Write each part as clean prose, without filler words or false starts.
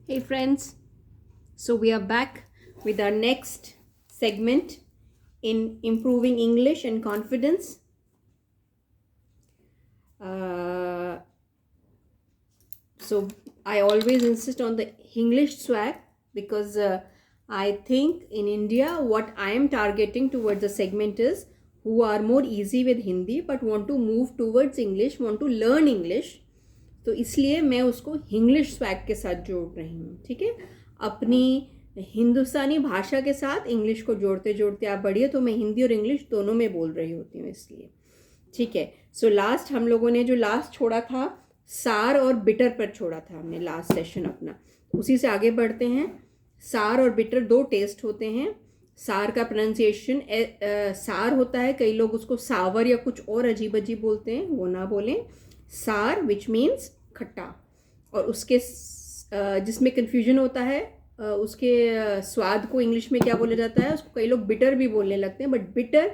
Hey friends, so we are back with our next segment in improving English and confidence. Uh, so I always insist on the English swag because I think in India what I am targeting towards the segment is who are more easy with Hindi but want to move towards English, want to learn English. तो इसलिए मैं उसको English swag के साथ जोड़ रही हूँ. ठीक है, अपनी हिंदुस्तानी भाषा के साथ इंग्लिश को जोड़ते जोड़ते आप बढ़िए. तो मैं हिंदी और इंग्लिश दोनों में बोल रही होती हूँ इसलिए. ठीक है, सो लास्ट हम लोगों ने जो लास्ट छोड़ा था सार और बिटर पर छोड़ा था हमने लास्ट सेशन अपना. उसी से आगे बढ़ते हैं. सार और बिटर दो टेस्ट होते हैं. सार का प्रोनाउंसिएशन सार होता है, कई लोग उसको सावर या कुछ और अजीब अजीब बोलते हैं, वो ना बोलें. सार विच मीन्स खट्टा. और उसके जिसमें कन्फ्यूजन होता है उसके स्वाद को इंग्लिश में क्या बोला जाता है, उसको कई लोग बिटर भी बोलने लगते हैं, but bitter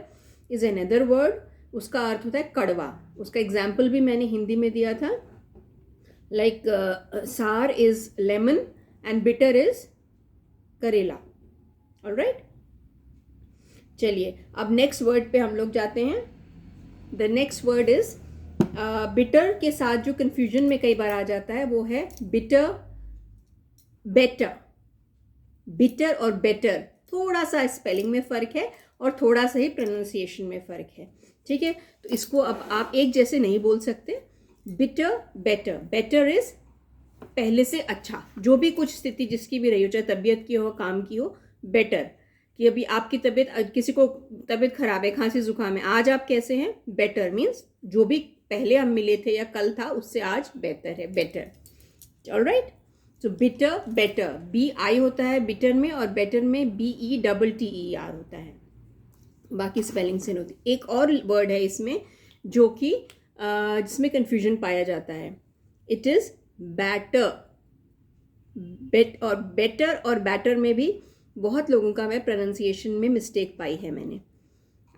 is another word. उसका अर्थ होता है कड़वा. उसका एग्जाम्पल भी मैंने हिंदी में दिया था, लाइक सार is lemon and bitter is करेला. ऑलराइट, चलिए अब नेक्स्ट वर्ड पे हम लोग जाते हैं. The next word is bitter के साथ जो कंफ्यूजन में कई बार आ जाता है वो है बिटर बेटर. बिटर और बेटर थोड़ा सा स्पेलिंग में फ़र्क है और थोड़ा सा ही प्रोनाउंसिएशन में फ़र्क है. ठीक है, तो इसको अब आप एक जैसे नहीं बोल सकते. Bitter better. बेटर इज़ पहले से अच्छा, जो भी कुछ स्थिति जिसकी भी रही हो, चाहे तबीयत की हो काम की हो. बेटर कि अभी आपकी तबीयत, किसी को तबीयत खराब है, खांसी जुकाम है, आज आप कैसे हैं. बेटर मीन्स जो भी पहले हम मिले थे या कल था उससे आज बेहतर है. बेटर. ऑलराइट, तो बिटर बेटर बी आई होता है बिटर में, और बेटर में BETTER होता है. बाकी स्पेलिंग से होती. एक और वर्ड है इसमें जो कि जिसमें कंफ्यूजन पाया जाता है. It is batter. और बेटर और बैटर में भी बहुत लोगों का मैं प्रोनाउंसिएशन में मिस्टेक पाई है मैंने.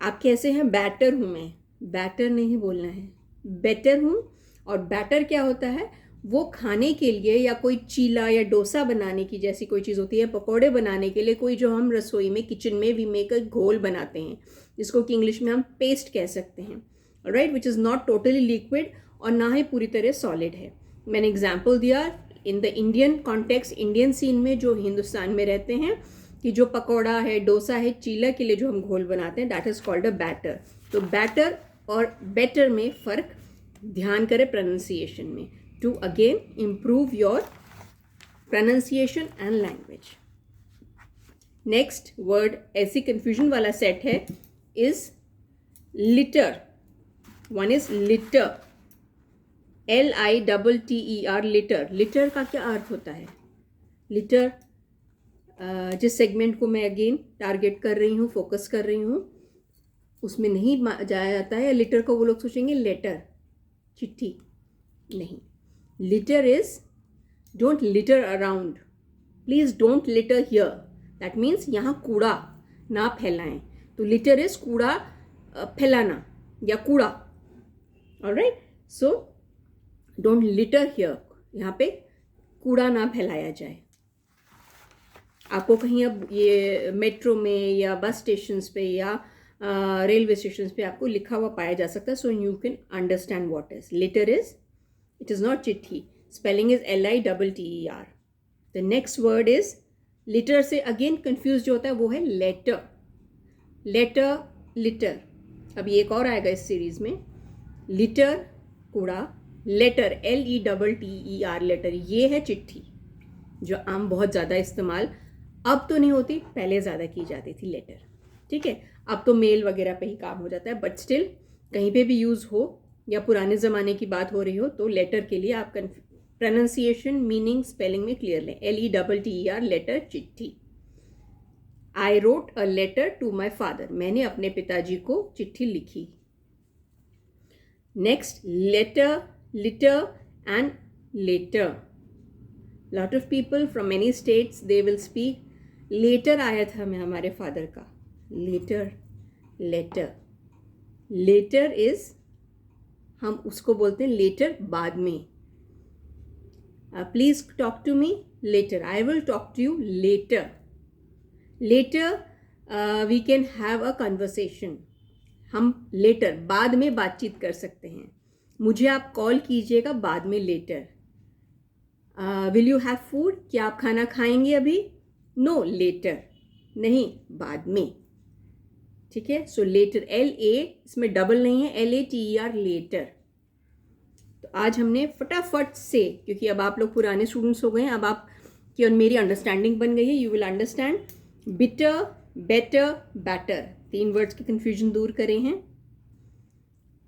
आप कैसे हैं. बैटर हूँ मैं, बैटर नहीं बोलना है, बेटर हूँ. और बैटर क्या होता है, वो खाने के लिए या कोई चीला या डोसा बनाने की जैसी कोई चीज़ होती है, पकौड़े बनाने के लिए कोई जो हम रसोई में किचन में वी मेक अ घोल बनाते हैं, जिसको कि इंग्लिश में हम पेस्ट कह सकते हैं. Right, which is not totally liquid और ना ही पूरी तरह सॉलिड है. मैंने एग्जाम्पल दिया in the Indian context, Indian scene में जो हिंदुस्तान में रहते हैं, कि जो पकौड़ा है, डोसा है, चीला के लिए जो हम घोल बनाते हैं, that is called a batter. तो बैटर और बेटर में फ़र्क ध्यान करें प्रोनाउंसिएशन में, to again improve your pronunciation and language. Next word ऐसी कंफ्यूजन वाला सेट है is litter. One is litter, LITTER. Litter. Litter का क्या अर्थ होता है. लिटर जिस सेगमेंट को मैं अगेन टारगेट कर रही हूँ, फोकस कर रही हूँ, उसमें नहीं जाया जाता है. लिटर को वो लोग सोचेंगे लेटर, चिट्ठी. नहीं, litre is don't litre around. Please don't litre here. That means यहाँ कूड़ा ना फैलाएं. तो लिटर इज कूड़ा फैलाना या कूड़ा. Alright, so don't litre here, यहाँ पे कूड़ा ना फैलाया जाए. आपको कहीं अब ये मेट्रो में या बस स्टेशन पे या रेलवे स्टेशन पे आपको लिखा हुआ पाया जा सकता है. So you can understand what is litter is. It is not चिट्ठी. Spelling is LITTER. The next word is litter से अगेन कंफ्यूज जो होता है वो है लेटर. Letter litre. अब ये एक और आएगा इस सीरीज में. लिटर कूड़ा, लेटर LETTER लेटर, ये है चिट्ठी जो आम बहुत ज़्यादा इस्तेमाल अब तो नहीं होती, पहले ज़्यादा की जाती थी लेटर. ठीक है, अब तो मेल वगैरह पे ही काम हो जाता है, बट स्टिल कहीं पे भी यूज़ हो या पुराने ज़माने की बात हो रही हो तो लेटर के लिए आप प्रोनाउंसिएशन मीनिंग स्पेलिंग में क्लियर लें. LETTER लेटर, चिट्ठी. I wrote a letter to my father. मैंने अपने पिताजी को चिट्ठी लिखी. Next letter, litter and letter. Lot of people from many states they will speak letter आया था मैं हमारे फादर का. Letter, letter. लेटर इज हम उसको बोलते हैं लेटर बाद में. Please talk to me later, I will talk to you later. Later we can have a conversation. हम लेटर बाद में बातचीत कर सकते हैं. मुझे आप कॉल कीजिएगा बाद में, later. Will you have food, क्या आप खाना खाएंगे अभी? नो, लेटर, नहीं, बाद में. ठीक है. सो लेटर, LA, इसमें डबल नहीं है, LATER, लेटर. तो आज हमने फटाफट से, क्योंकि अब आप लोग पुराने स्टूडेंट्स हो गए हैं, अब आप की और मेरी अंडरस्टैंडिंग बन गई है. You will understand. Bitter, better, batter, 3 words की कंफ्यूजन दूर करे हैं.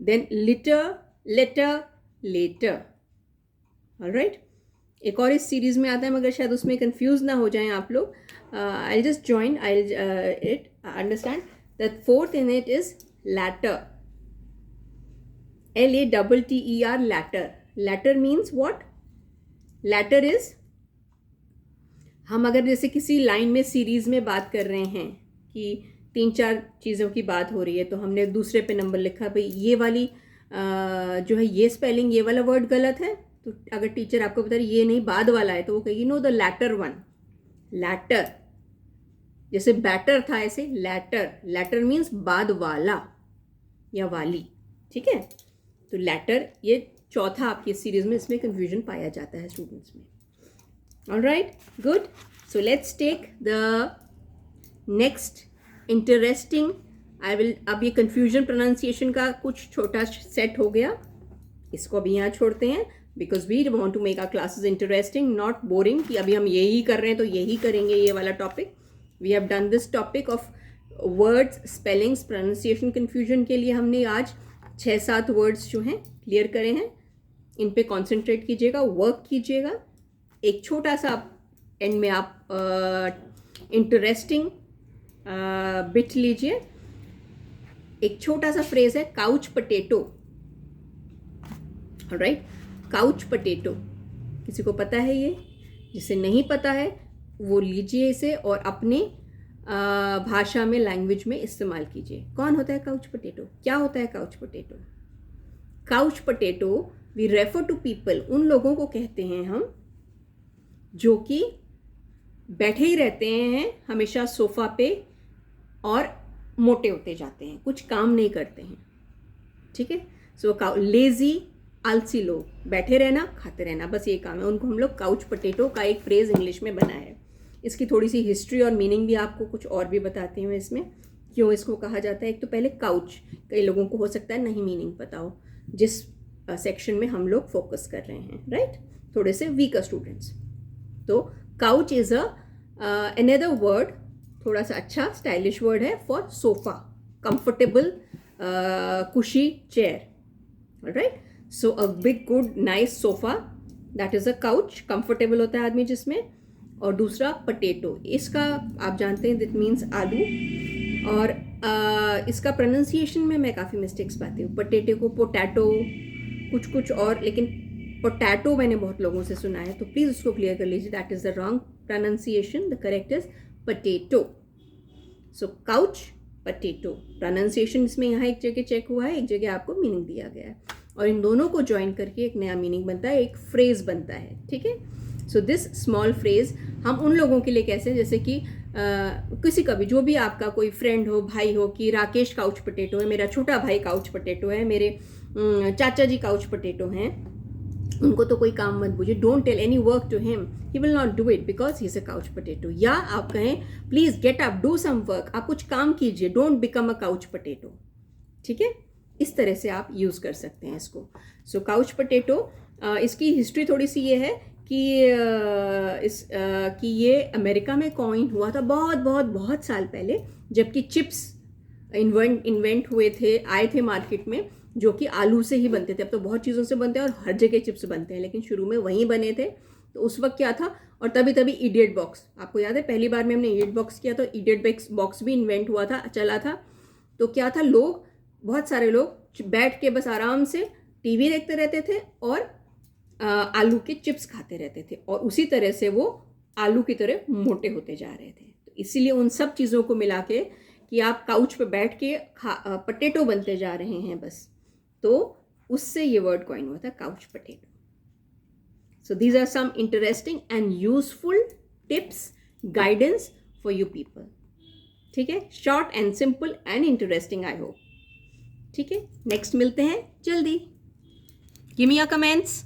Then litter, letter, later. Alright. एक और इस सीरीज में आता है, मगर शायद उसमें कंफ्यूज ना हो जाएं आप लोग. I just join, I it understand that fourth in it is latter. LATTER, latter. Latter means what? Latter is, हम अगर जैसे किसी लाइन में सीरीज में बात कर रहे हैं कि 3-4 चीज़ों की बात हो रही है, तो हमने दूसरे पे नंबर लिखा, भाई ये वाली जो है ये स्पेलिंग, ये वाला वर्ड गलत है. तो अगर टीचर आपको बता रही ये नहीं बाद वाला है, तो वो कहेगी no, the latter one. Latter, जैसे बैटर था ऐसे लैटर. लैटर मीन्स बाद वाला या वाली. ठीक है. तो लैटर, ये चौथा आपकी सीरीज में इसमें कंफ्यूजन पाया जाता है स्टूडेंट्स में. Alright, good. So let's take the next interesting. I will, अब ये कंफ्यूजन प्रोनाउंसिएशन का कुछ छोटा सेट हो गया, इसको अभी यहाँ छोड़ते हैं, because we want to make our classes interesting, not boring कि अभी हम यही कर रहे हैं तो यही करेंगे ये वाला topic. We have done this topic of words, spellings, pronunciation confusion के लिए हमने आज 6-7 वर्ड्स जो हैं क्लियर करे हैं. इन पे कॉन्सेंट्रेट कीजिएगा, वर्क कीजिएगा. एक छोटा सा एंड में आप इंटरेस्टिंग बिट लीजिए. एक छोटा सा फ्रेज है couch potato. Alright, couch potato, किसी को पता है ये? जिसे नहीं पता है वो लीजिए इसे और अपने भाषा में, लैंग्वेज में इस्तेमाल कीजिए. कौन होता है काउच पटेटो? क्या होता है couch potato? Couch potato we refer to people, उन लोगों को कहते हैं हम जो कि बैठे ही रहते हैं हमेशा सोफा पे और मोटे होते जाते हैं, कुछ काम नहीं करते हैं. ठीक है. सो लेजी, आलसी लोग, बैठे रहना, खाते रहना, बस ये काम है उनको. हम लोग काउच पटेटो का एक फ्रेज इंग्लिश में बना है. इसकी थोड़ी सी हिस्ट्री और मीनिंग भी आपको कुछ और भी बताती हूँ इसमें, क्यों इसको कहा जाता है. एक तो पहले काउच, कई लोगों को हो सकता है नहीं मीनिंग पता हो, जिस सेक्शन में हम लोग फोकस कर रहे हैं. राइट, थोड़े से वीकर स्टूडेंट्स. तो काउच इज अनदर वर्ड, थोड़ा सा अच्छा स्टाइलिश वर्ड है फॉर सोफा, कंफर्टेबल कुशी chair. Right. So a big good nice sofa, that is a couch. Comfortable होता है आदमी जिसमें. और दूसरा पटेटो, इसका आप जानते हैं दैट मीन्स आलू. और इसका प्रोनाउंसिएशन में मैं काफ़ी मिस्टेक्स पाती हूँ. पटेटो को पोटैटो, कुछ और, लेकिन पोटैटो मैंने बहुत लोगों से सुना है, तो प्लीज़ उसको क्लियर कर लीजिए. That is the wrong pronunciation. The correct is potato. So couch potato, pronunciation इसमें यहाँ एक जगह चेक हुआ है, एक जगह आपको मीनिंग दिया गया है, और इन दोनों को ज्वाइन करके एक नया मीनिंग बनता है, एक फ्रेज बनता है. ठीक है. सो दिस स्मॉल फ्रेज हम उन लोगों के लिए कैसे, जैसे कि किसी का भी, जो भी आपका कोई फ्रेंड हो, भाई हो, कि राकेश काउच पटेटो है, मेरा छोटा भाई काउच पटेटो है, मेरे चाचा जी काउच पटेटो हैं, उनको तो कोई काम मत पूछिए. Don't tell any work to him, he will not do it because he is a couch potato. या आप कहें please get up, do some work, आप कुछ काम कीजिए, don't become a couch potato. ठीक है. इस तरह से आप यूज़ कर सकते हैं इसको. सो काउच पटेटो, इसकी हिस्ट्री थोड़ी सी ये है कि ये अमेरिका में कॉइन हुआ था बहुत बहुत बहुत साल पहले, जबकि चिप्स इन्वेंट हुए थे, आए थे मार्केट में, जो कि आलू से ही बनते थे. अब तो बहुत चीज़ों से बनते हैं और हर जगह चिप्स बनते हैं, लेकिन शुरू में वहीं बने थे. तो उस वक्त क्या था, और तभी इडियट बॉक्स, आपको याद है पहली बार में हमने इडियट बॉक्स किया तो इडियट बॉक्स भी इन्वेंट हुआ था, चला था. तो क्या था, लोग, बहुत सारे लोग बैठ के बस आराम से टीवी देखते रहते थे और आलू के चिप्स खाते रहते थे, और उसी तरह से वो आलू की तरह मोटे होते जा रहे थे. तो इसीलिए उन सब चीज़ों को मिला के कि आप काउच पे बैठ के पटेटो बनते जा रहे हैं बस, तो उससे ये वर्ड कॉइन हुआ था couch potato. So these are some interesting and useful tips, guidance for you people. ठीक है, short and simple and interesting I hope. ठीक है, नेक्स्ट मिलते हैं जल्दी. Give me your comments.